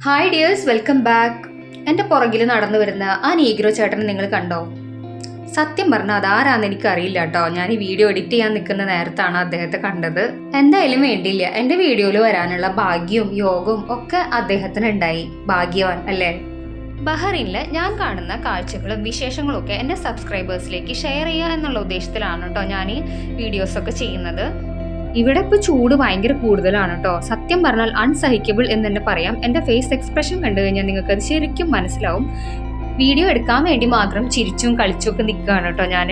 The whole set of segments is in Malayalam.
Hi dears, welcome back. എൻ്റെ പുറകിൽ നടന്നു വരുന്ന ആ നീഗ്രോ ചേട്ടനെ നിങ്ങൾ കണ്ടോ? സത്യം പറഞ്ഞാൽ അതാരാന്ന് എനിക്ക് അറിയില്ല കേട്ടോ. ഞാൻ ഈ വീഡിയോ എഡിറ്റ് ചെയ്യാൻ നിൽക്കുന്ന നേരത്താണ് അദ്ദേഹത്തെ കണ്ടത്. എന്തായാലും വേണ്ടിയില്ല, എൻ്റെ വീഡിയോയിൽ വരാനുള്ള ഭാഗ്യവും യോഗവും ഒക്കെ അദ്ദേഹത്തിന് ഉണ്ടായി. ഭാഗ്യവാൻ അല്ലേ? ബഹ്റൈനിലെ ഞാൻ കാണുന്ന കാഴ്ചകളും വിശേഷങ്ങളും ഒക്കെ എൻ്റെ സബ്സ്ക്രൈബേഴ്സിലേക്ക് ഷെയർ ചെയ്യുക എന്നുള്ള ഉദ്ദേശത്തിലാണ് കേട്ടോ ഞാൻ ഈ വീഡിയോസൊക്കെ ചെയ്യുന്നത്. ഇവിടെ ഇപ്പോൾ ചൂട് ഭയങ്കര കൂടുതലാണ് കേട്ടോ. സത്യം പറഞ്ഞാൽ അൺസഹിക്കബിൾ എന്ന് തന്നെ പറയാം. എൻ്റെ ഫേസ് എക്സ്പ്രഷൻ കണ്ടു കഴിഞ്ഞാൽ നിങ്ങൾക്ക് അത് ശരിക്കും മനസ്സിലാവും. വീഡിയോ എടുക്കാൻ വേണ്ടി മാത്രം ചിരിച്ചും കളിച്ചും ഒക്കെ നിൽക്കുകയാണ് കേട്ടോ ഞാൻ.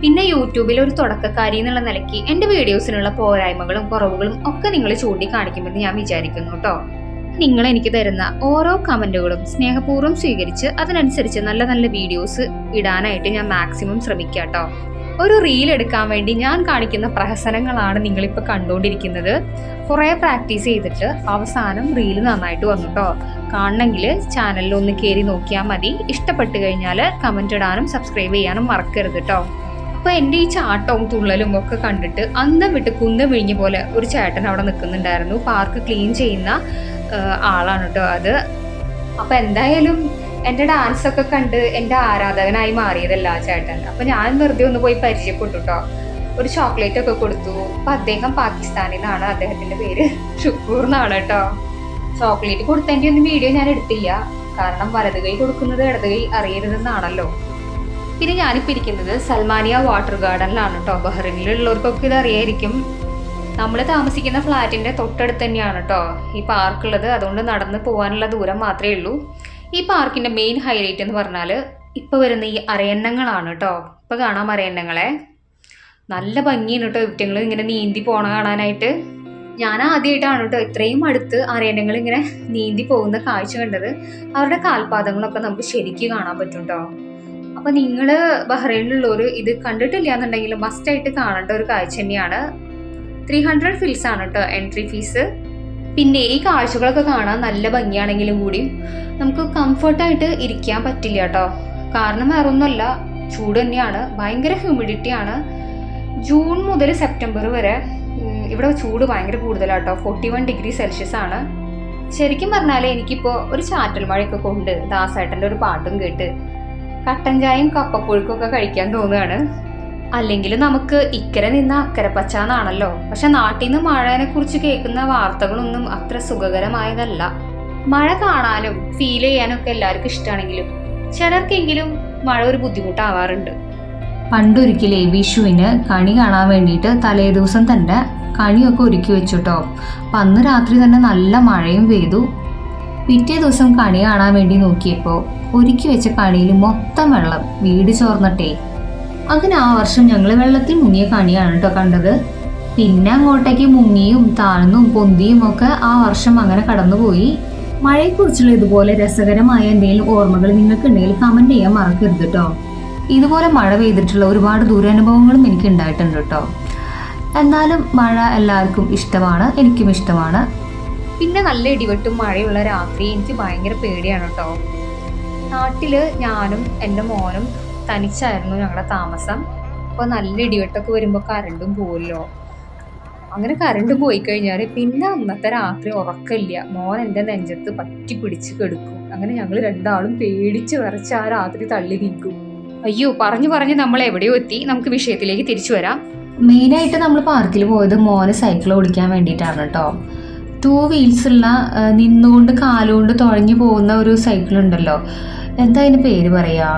പിന്നെ യൂട്യൂബിൽ ഒരു തുടക്കക്കാരി എന്നുള്ള നിലയ്ക്ക് എൻ്റെ വീഡിയോസിനുള്ള പോരായ്മകളും കുറവുകളും ഒക്കെ നിങ്ങൾ ചൂണ്ടിക്കാണിക്കുമെന്ന് ഞാൻ വിചാരിക്കുന്നു കേട്ടോ. നിങ്ങൾ എനിക്ക് തരുന്ന ഓരോ കമൻറ്റുകളും സ്നേഹപൂർവ്വം സ്വീകരിച്ച് അതിനനുസരിച്ച് നല്ല നല്ല വീഡിയോസ് ഇടാനായിട്ട് ഞാൻ മാക്സിമം ശ്രമിക്കാം കേട്ടോ. ഒരു റീൽ എടുക്കാൻ വേണ്ടി ഞാൻ കാണിക്കുന്ന പ്രഹസനങ്ങളാണ് നിങ്ങളിപ്പോൾ കണ്ടുകൊണ്ടിരിക്കുന്നത്. കുറേ പ്രാക്ടീസ് ചെയ്തിട്ട് അവസാനം റീൽ നന്നായിട്ട് വന്നു കേട്ടോ. കാണണമെങ്കിൽ ചാനലിൽ ഒന്ന് കയറി നോക്കിയാൽ മതി. ഇഷ്ടപ്പെട്ട് കഴിഞ്ഞാൽ കമൻറ്റ് ഇടാനും സബ്സ്ക്രൈബ് ചെയ്യാനും മറക്കരുത് കേട്ടോ. അപ്പോൾ എൻ്റെ ഈ ചാട്ടവും തുള്ളലും ഒക്കെ കണ്ടിട്ട് അന്തം വിട്ട് കുന്തം വിഴിഞ്ഞ പോലെ ഒരു ചേട്ടൻ അവിടെ നിൽക്കുന്നുണ്ടായിരുന്നു. പാർക്ക് ക്ലീൻ ചെയ്യുന്ന ആളാണ് കേട്ടോ അത്. അപ്പോൾ എന്തായാലും എൻ്റെ ഡാൻസൊക്കെ കണ്ട് എൻ്റെ ആരാധകനായി മാറിയതല്ല ആ ചേട്ടൻ. അപ്പോൾ ഞാൻ വെറുതെ ഒന്ന് പോയി പരിചയപ്പെട്ടു കേട്ടോ. ഒരു ചോക്ലേറ്റ് ഒക്കെ കൊടുത്തു. അപ്പം അദ്ദേഹം പാകിസ്ഥാനിൽ നിന്നാണ്. അദ്ദേഹത്തിൻ്റെ പേര് ഷുക്കൂർ എന്നാണ് കേട്ടോ. ചോക്ലേറ്റ് കൊടുത്തതിൻ്റെ ഒന്നും വീഡിയോ ഞാൻ എടുത്തില്ല, കാരണം വലത് കൈ കൊടുക്കുന്നത് ഇടത് കൈ അറിയരുതെന്നാണല്ലോ. പിന്നെ ഞാനിപ്പോൾ ഇരിക്കുന്നത് സൽമാനിയ വാട്ടർ ഗാർഡനിലാണ് കേട്ടോ. ബഹ്റൈനിലുള്ളവർക്കൊക്കെ ഇത് അറിയായിരിക്കും. നമ്മൾ താമസിക്കുന്ന ഫ്ലാറ്റിൻ്റെ തൊട്ടടുത്ത് തന്നെയാണ് കേട്ടോ ഈ പാർക്കുള്ളത്. അതുകൊണ്ട് നടന്ന് പോകാനുള്ള ദൂരം മാത്രമേ ഉള്ളൂ. ഈ പാർക്കിൻ്റെ മെയിൻ ഹൈലൈറ്റ് എന്ന് പറഞ്ഞാൽ ഇപ്പോൾ വരുന്ന ഈ അരയന്നങ്ങളാണ് കേട്ടോ. ഇപ്പോൾ കാണാം അരയന്നങ്ങളെ. നല്ല ഭംഗിയാണ് കേട്ടോ ഇവറ്റങ്ങൾ ഇങ്ങനെ നീന്തി പോണ കാണാനായിട്ട്. ഞാൻ ആദ്യമായിട്ടാണ് കേട്ടോ ഇത്രയും അടുത്ത് അരയന്നങ്ങൾ ഇങ്ങനെ നീന്തി പോകുന്ന കാഴ്ച കണ്ടത്. അവരുടെ കാൽപാദങ്ങളൊക്കെ നമുക്ക് ശരിക്കും കാണാൻ പറ്റും കേട്ടോ. അപ്പോൾ നിങ്ങൾ ബഹ്റൈനിലുള്ളവർ ഇത് കണ്ടിട്ടില്ല എന്നുണ്ടെങ്കിൽ മസ്റ്റായിട്ട് കാണേണ്ട ഒരു കാഴ്ച തന്നെയാണ്. 300 ഫിൽസ് ആണ് കേട്ടോ എൻട്രി ഫീസ്. പിന്നെ ഈ കാഴ്ചകളൊക്കെ കാണാൻ നല്ല ഭംഗിയാണെങ്കിലും കൂടി നമുക്ക് കംഫർട്ടായിട്ട് ഇരിക്കാൻ പറ്റില്ല കേട്ടോ. കാരണം വേറൊന്നുമല്ല, ചൂട് തന്നെയാണ്. ഭയങ്കര ഹ്യൂമിഡിറ്റിയാണ്. ജൂൺ മുതൽ സെപ്റ്റംബർ വരെ ഇവിടെ ചൂട് ഭയങ്കര കൂടുതലാട്ടോ. 41 ഡിഗ്രി സെൽഷ്യസ് ആണ്. ശരിക്കും പറഞ്ഞാൽ എനിക്കിപ്പോൾ ഒരു ചാറ്റൽ മഴയൊക്കെ കൊണ്ട് ദാസേട്ടൻ്റെ ഒരു പാട്ടും കേട്ട് കട്ടൻ ചായയും കപ്പപ്പുഴുക്കൊക്കെ കഴിക്കാൻ തോന്നുകയാണ്. അല്ലെങ്കിൽ നമുക്ക് ഇക്കരെ നിന്ന് അക്കരെ പച്ചാന്നാണല്ലോ. പക്ഷെ നാട്ടിൽ നിന്ന് മഴയെ കുറിച്ച് കേൾക്കുന്ന വാർത്തകളൊന്നും അത്ര സുഖകരമായതല്ല. മഴ കാണാനും ഫീൽ ചെയ്യാനും ഒക്കെ എല്ലാവർക്കും ഇഷ്ടമാണെങ്കിലും ചിലർക്കെങ്കിലും മഴ ഒരു ബുദ്ധിമുട്ടാവാറുണ്ട്. പണ്ടൊരിക്കലേ വിഷുവിന് കണി കാണാൻ വേണ്ടിയിട്ട് തലേ ദിവസം തന്നെ കണിയൊക്കെ ഒരുക്കി വെച്ചു കേട്ടോ. അപ്പം അന്ന് രാത്രി തന്നെ നല്ല മഴയും പെയ്തു. പിറ്റേ ദിവസം കണി കാണാൻ വേണ്ടി നോക്കിയപ്പോൾ ഒരുക്കി വെച്ച കണിയിൽ മൊത്തം വെള്ളം, വീട് ചോർന്നിട്ടേ. അങ്ങനെ ആ വർഷം ഞങ്ങൾ വെള്ളത്തിൽ മുങ്ങിയ കണിയാണ് കേട്ടോ കണ്ടത്. പിന്നെ അങ്ങോട്ടേക്ക് മുങ്ങിയും താഴ്ന്നും പൊന്തിയും ഒക്കെ ആ വർഷം അങ്ങനെ കടന്നുപോയി. മഴയെക്കുറിച്ചുള്ള ഇതുപോലെ രസകരമായ എന്തെങ്കിലും ഓർമ്മകൾ നിങ്ങൾക്ക് ഉണ്ടെങ്കിൽ കമൻറ്റ് ചെയ്യാൻ മറക്കരുത് കേട്ടോ. ഇതുപോലെ മഴ പെയ്തിട്ടുള്ള ഒരുപാട് ദുരനുഭവങ്ങളും എനിക്ക് ഉണ്ടായിട്ടുണ്ട് കേട്ടോ. എന്നാലും മഴ എല്ലാവർക്കും ഇഷ്ടമാണ്, എനിക്കും ഇഷ്ടമാണ്. പിന്നെ നല്ല ഇടിവെട്ടും മഴയുള്ള രാത്രി എനിക്ക് ഭയങ്കര പേടിയാണ് കേട്ടോ. നാട്ടിൽ ഞാനും എൻ്റെ മോനും തനിച്ചായിരുന്നു ഞങ്ങളുടെ താമസം. അപ്പോൾ നല്ല ഇടിവെട്ടൊക്കെ വരുമ്പോൾ കറണ്ടും പോവുമല്ലോ. അങ്ങനെ കറണ്ട് പോയി കഴിഞ്ഞാൽ പിന്നെ അന്നത്തെ രാത്രി ഉറക്കമില്ല. മോൻ എൻ്റെ നെഞ്ചത്ത് പറ്റി പിടിച്ച് കെടുക്കും. അങ്ങനെ ഞങ്ങൾ രണ്ടാളും പേടിച്ച് വിറച്ച് ആ രാത്രി തള്ളി നീക്കും. അയ്യോ, പറഞ്ഞു നമ്മൾ എവിടെയോ എത്തി. നമുക്ക് വിഷയത്തിലേക്ക് തിരിച്ചു വരാം. മെയിനായിട്ട് നമ്മൾ പാർക്കിൽ പോയത് മോന് സൈക്കിൾ ഓടിക്കാൻ വേണ്ടിയിട്ടാണ് കേട്ടോ. 2 വീൽസ് ഉള്ള നിന്നുകൊണ്ട് കാലുകൊണ്ട് തുഴഞ്ഞു പോകുന്ന ഒരു സൈക്കിൾ ഉണ്ടല്ലോ, എന്താ അതിന് പേര് പറയാ,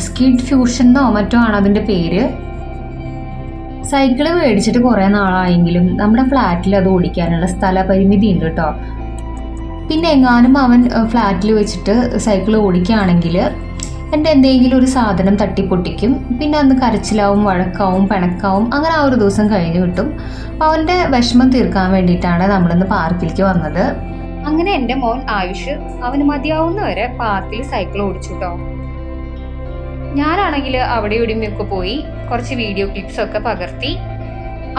സ്കിഡ് ഫ്യൂഷനോ മറ്റോ ആണ് അതിൻ്റെ പേര്. സൈക്കിള് മേടിച്ചിട്ട് കുറേ നാളായെങ്കിലും നമ്മുടെ ഫ്ലാറ്റിൽ അത് ഓടിക്കാനുള്ള സ്ഥല പരിമിതി ഉണ്ട് കേട്ടോ. പിന്നെ എങ്ങാനും അവൻ ഫ്ലാറ്റിൽ വെച്ചിട്ട് സൈക്കിൾ ഓടിക്കുകയാണെങ്കിൽ എൻ്റെ എന്തെങ്കിലും ഒരു സാധനം തട്ടിപ്പൊട്ടിക്കും. പിന്നെ അന്ന് കരച്ചിലാവും, വഴക്കാവും, പിണക്കാവും. അങ്ങനെ ആ ഒരു ദിവസം കഴിഞ്ഞ് കിട്ടും. അപ്പോൾ അവൻ്റെ വിഷമം തീർക്കാൻ വേണ്ടിയിട്ടാണ് നമ്മളിന്ന് പാർക്കിലേക്ക് വന്നത്. അങ്ങനെ എൻ്റെ മോൻ ആയുഷ് അവന് മതിയാവുന്നവരെ പാർക്കിൽ സൈക്കിൾ ഓടിച്ചു കേട്ടോ. ഞാനാണെങ്കിൽ അവിടെ ഇവിടെയൊക്കെ പോയി കുറച്ച് വീഡിയോ ക്ലിപ്സൊക്കെ പകർത്തി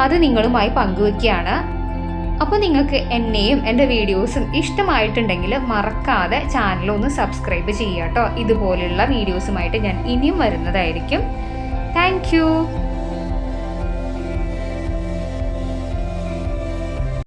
അത് നിങ്ങളുമായി പങ്കുവെക്കുകയാണ്. അപ്പോൾ നിങ്ങൾക്ക് എന്നെയും എൻ്റെ വീഡിയോസും ഇഷ്ടമായിട്ടുണ്ടെങ്കിൽ മറക്കാതെ ചാനലൊന്ന് സബ്സ്ക്രൈബ് ചെയ്യുക കേട്ടോ. ഇതുപോലുള്ള വീഡിയോസുമായിട്ട് ഞാൻ ഇനിയും വരുന്നതായിരിക്കും. താങ്ക്